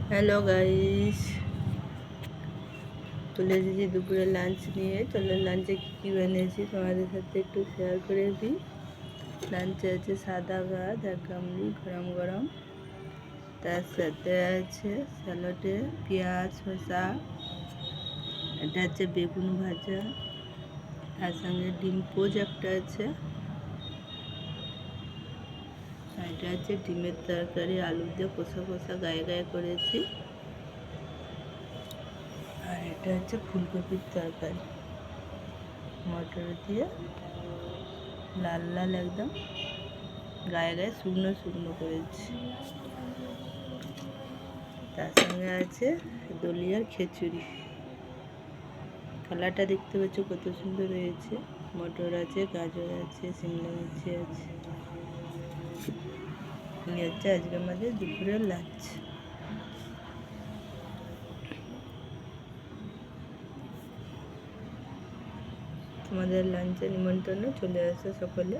Hello guys, চলে এসেছি দুপুরে লাঞ্চ নিয়ে। চলো লাঞ্চে কী কী বানিয়েছি তোমাদের সাথে একটু শেয়ার করে দিই। লাঞ্চে আছে সাদা ভাত আর গামলি গরম গরম, তার সাথে আছে স্যালাডে পেঁয়াজ শসা, এটা আছে বেগুন ভাজা, তার সঙ্গে ডিম পোচ একটা আছে, আর এটা আছে ডিমের তরকারি আলু দিয়ে কষা কষা গায়ে গায়ে করেছি, আর এটা হচ্ছে ফুলকপির তরকারি মটর দিয়ে লাল লাল একদম গায়ে গায়ে শুকনো শুকনো করেছি। তার সঙ্গে আছে দলিয়ার খিচুড়ি। কালারটা দেখতে পাচ্ছ কত সুন্দর হয়েছে। মটর আছে, গাজর আছে, শিমলা মির্চি আছে। এই হচ্ছে আজকে আমাদের দুপুরের লাঞ্চ। তোমাদের লাঞ্চে নিমন্ত্রণ, চলে আসো সকলে।